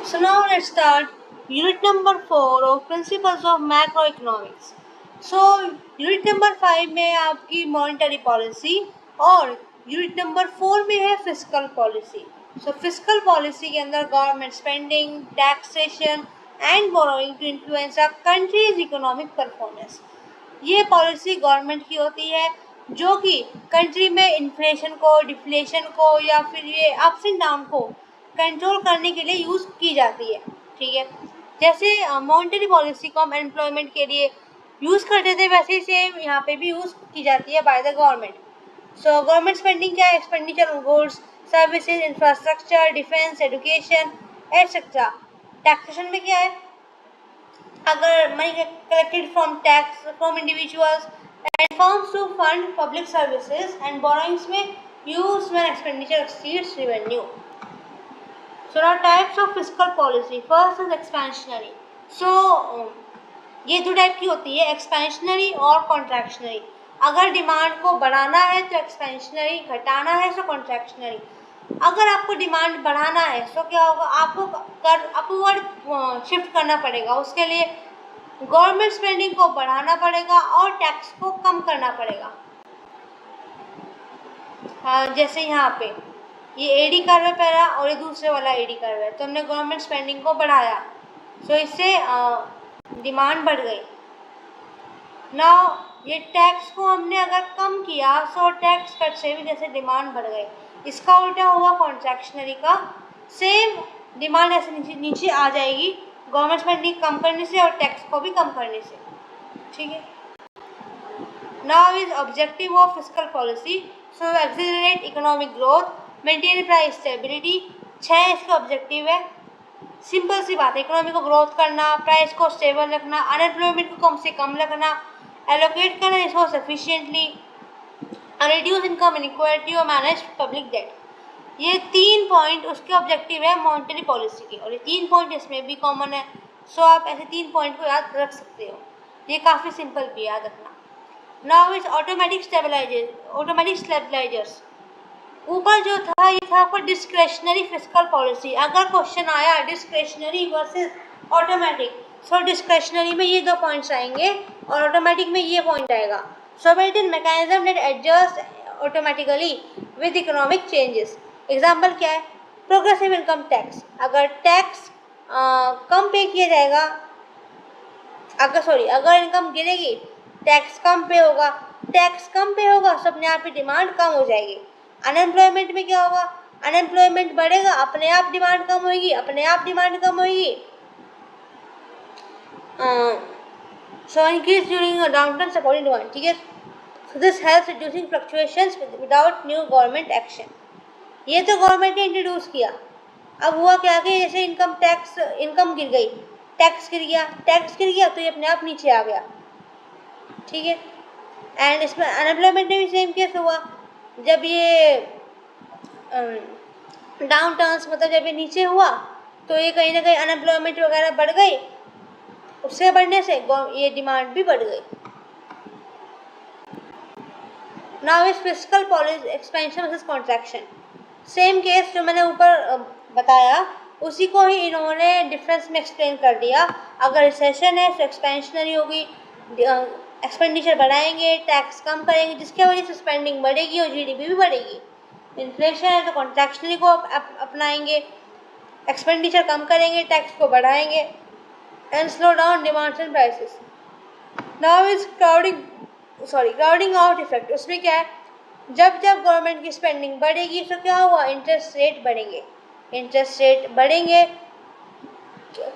So now let's start unit number 4 of Principles of Macroeconomics. So unit number 5 में आपकी monetary policy और unit number 4 में है fiscal policy. So fiscal policy के अंदर government spending, taxation and borrowing to influence a country's economic performance. ये policy government की होती है जो कि कंट्री में इन्फ्लेशन को, डिफ्लेशन को या फिर ये अप्स एंड डाउन को कंट्रोल करने के लिए यूज़ की जाती है. ठीक है, जैसे मॉनेटरी पॉलिसी को हम एम्प्लॉयमेंट के लिए यूज़ करते थे वैसे ही सेम यहाँ पे भी यूज़ की जाती है by the government. So government spending क्या है? Expenditure on goods, services, infrastructure, defence, education etcetera. Taxation में क्या है? अगर money collected from tax from individuals and firms to fund public services and borrowings में use when expenditure exceeds revenue. So now types of fiscal policy. First is expansionary. So ये दो type की होती है, एक्सपेंशनरी और contractionary. अगर demand को बढ़ाना है तो एक्सपेंशनरी, घटाना है तो कॉन्ट्रैक्शनरी. अगर आपको डिमांड बढ़ाना है तो क्या होगा? आपको कर अपवर्ड शिफ्ट करना पड़ेगा. उसके लिए गवर्नमेंट स्पेंडिंग को बढ़ाना पड़ेगा और टैक्स को कम करना पड़ेगा. जैसे यहाँ पे ये एडी कर्व है पहला और ये दूसरे वाला एडी कर्व है, तो हमने गवर्नमेंट स्पेंडिंग को बढ़ाया, तो इससे डिमांड बढ़ गई. नाउ ये टैक्स को हमने अगर कम किया तो टैक्स कट से भी जैसे डिमांड बढ़ गई. इसका उल्टा हुआ कॉन्ट्रैक्शनरी का. सेम डिमांड ऐसे नीचे आ जाएगी गवर्नमेंट स्पेंडिंग कम करने से और टैक्स को भी कम करने से. ठीक है. Now is objective of fiscal policy. So accelerate economic growth, maintain price stability. 6 इसका ऑब्जेक्टिव है. सिंपल सी बात है, इकोनॉमी को ग्रोथ करना, प्राइस को स्टेबल रखना, अनएम्प्लॉयमेंट को कम से कम रखना, एलोकेट करना resource efficiently, reduce income inequality और मैनेज पब्लिक डेट. ये 3 पॉइंट उसके ऑब्जेक्टिव है मॉनेटरी पॉलिसी के, और ये 3 पॉइंट इसमें भी कॉमन है. सो आप ऐसे 3 पॉइंट को याद रख सकते हो. ये काफ़ी सिंपल भी याद रखना. Now is automatic stabilisers. ऊपर जो था ये था आपको डिस्क्रेशनरी फिस्कल पॉलिसी. अगर क्वेश्चन आया डिस्क्रेशनरी वर्सेस ऑटोमेटिक, सो डिस्क्रेशनरी में ये 2 पॉइंट्स आएंगे और ऑटोमेटिक में ये पॉइंट आएगा. So built in mechanism that adjust automatically with economic changes. Example क्या है? Progressive income tax. अगर टैक्स कम पे किया जाएगा, अगर इनकम गिरेगी टैक्स कम पे होगा. टैक्स कम पे होगा तो अपने आप ही डिमांड कम हो जाएगी. अनएम्प्लॉयमेंट में क्या होगा? अनएम्प्लॉयमेंट बढ़ेगा, अपने आप डिमांड कम होगी, अपने आप डिमांड कम होगी. So increase during downturn supporting demand. ठीक है. So this helps reducing fluctuations without new government action. ये तो गवर्नमेंट ने इंट्रोड्यूस किया. अब हुआ क्या कि जैसे इनकम गिर गई, टैक्स गिर गया तो ये अपने आप नीचे आ गया. ठीक है. एंड इसमें अनएम्प्लॉयमेंट में भी सेम केस हुआ. जब ये डाउन टर्न्स मतलब जब ये नीचे हुआ तो ये कहीं ना कहीं अनएम्प्लॉयमेंट वगैरह बढ़ गई. उससे बढ़ने से ये डिमांड भी बढ़ गई. Now is fiscal policy expansion versus contraction. Same case जो मैंने ऊपर बताया उसी को ही इन्होंने डिफरेंस में एक्सप्लेन कर दिया. अगर रिसेशन है तो एक्सपेंशनरी होगी, एक्सपेंडिचर बढ़ाएंगे, टैक्स कम करेंगे जिसकी वजह से स्पेंडिंग बढ़ेगी और जीडीपी भी बढ़ेगी. इन्फ्लेशन है तो कॉन्ट्रैक्शनरी को अपनाएंगे, एक्सपेंडिचर कम करेंगे, टैक्स को बढ़ाएंगे and slow down demands and prices. Now is crowding out effect. उसमें क्या है? जब गवर्नमेंट की स्पेंडिंग बढ़ेगी तो क्या हुआ? इंटरेस्ट रेट बढ़ेंगे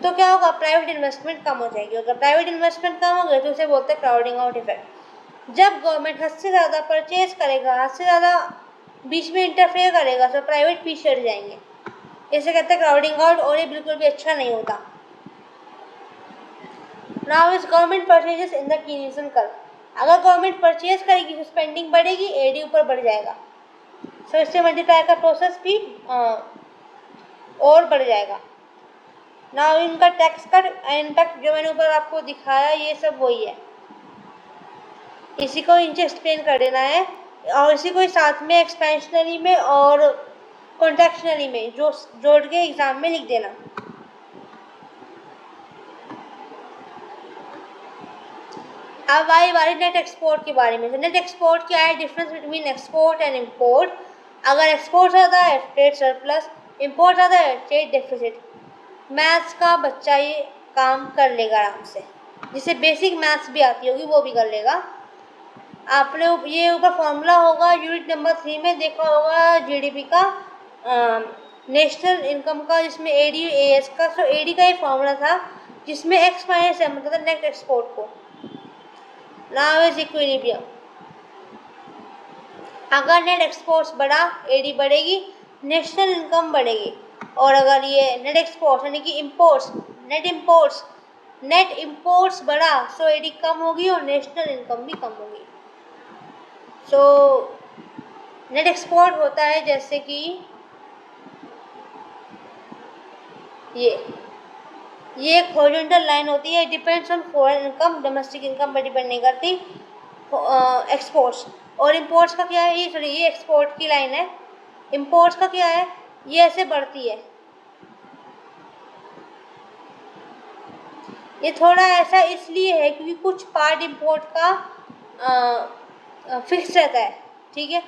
तो क्या होगा? प्राइवेट इन्वेस्टमेंट कम हो जाएगी. अगर प्राइवेट इन्वेस्टमेंट कम हो गई तो उसे बोलते हैं क्राउडिंग आउट इफेक्ट. जब गवर्नमेंट हद से ज़्यादा परचेज करेगा, हद से ज़्यादा बीच में इंटरफेयर करेगा तो प्राइवेट पीछे हट जाएंगे. इसे कहते हैं क्राउडिंग आउट और ये बिल्कुल भी अच्छा नहीं होता. Now is government purchases in the Keynesian curve. अगर गवर्नमेंट परचेज करेगी तो स्पेंडिंग बढ़ेगी, एडी ऊपर बढ़ जाएगा. सो इससे मल्टीप्लाई का प्रोसेस भी और बढ़ जाएगा. नाउ इनका टैक्स कट इम्पैक्ट जो मैंने ऊपर आपको दिखाया ये सब वही है. इसी को नीचे एक्सप्लेन कर देना है और इसी को साथ में एक्सपेंशनरी में और कॉन्ट्रैक्शनरी में जो जोड़ के एग्जाम में लिख देना. अब आई बारी नेट एक्सपोर्ट के बारे में। नेट एक्सपोर्ट क्या है? Difference between export and import. अगर एक्सपोर्ट ज़्यादा है ट्रेड सरप्लस, इम्पोर्ट ज़्यादा है ट्रेड डेफिसिट। मैथ्स का बच्चा ये काम कर लेगा आराम से, जिसे बेसिक मैथ्स भी आती होगी वो भी कर लेगा। आपने ये ऊपर फॉर्मूला होगा यूनिट नंबर 3 में देखा होगा जीडीपी का, नेशनल इनकम का, जिसमें एडी एएस का। सो एडी का ये फॉर्मूला था जिसमें एक्स माइनस एम मतलब नेट एक्सपोर्ट को। Now is equilibrium. अगर नेट एक्सपोर्ट्स बढ़ा एडी बढ़ेगी, नेशनल इनकम बढ़ेगी। और अगर ये नेट एक्सपोर्ट्स यानी कि नेट इम्पोर्ट्स बढ़ा सो एडी कम होगी और नेशनल इनकम भी कम होगी। सो नेट एक्सपोर्ट होता है जैसे कि ये एक हॉरिजॉन्टल लाइन होती है, depends on foreign income, domestic income पर डिपेंड नहीं करती एक्सपोर्ट्स। और इम्पोर्ट्स का क्या है? ये एक्सपोर्ट की लाइन है। इम्पोर्ट्स का क्या है? ये ऐसे बढ़ती है। ये थोड़ा ऐसा इसलिए है क्योंकि कुछ पार्ट इम्पोर्ट का फिक्स रहता है, ठीक है।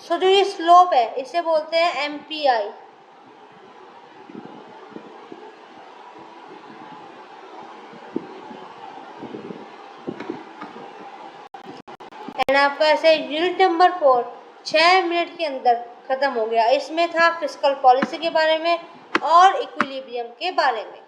सो जो ये स्लोप है इसे बोलते हैं एमपीआई। एंड आपका ऐसे यूनिट नंबर 4 6 मिनट के अंदर खत्म हो गया। इसमें था फिस्कल पॉलिसी के बारे में और इक्विलिब्रियम के बारे में।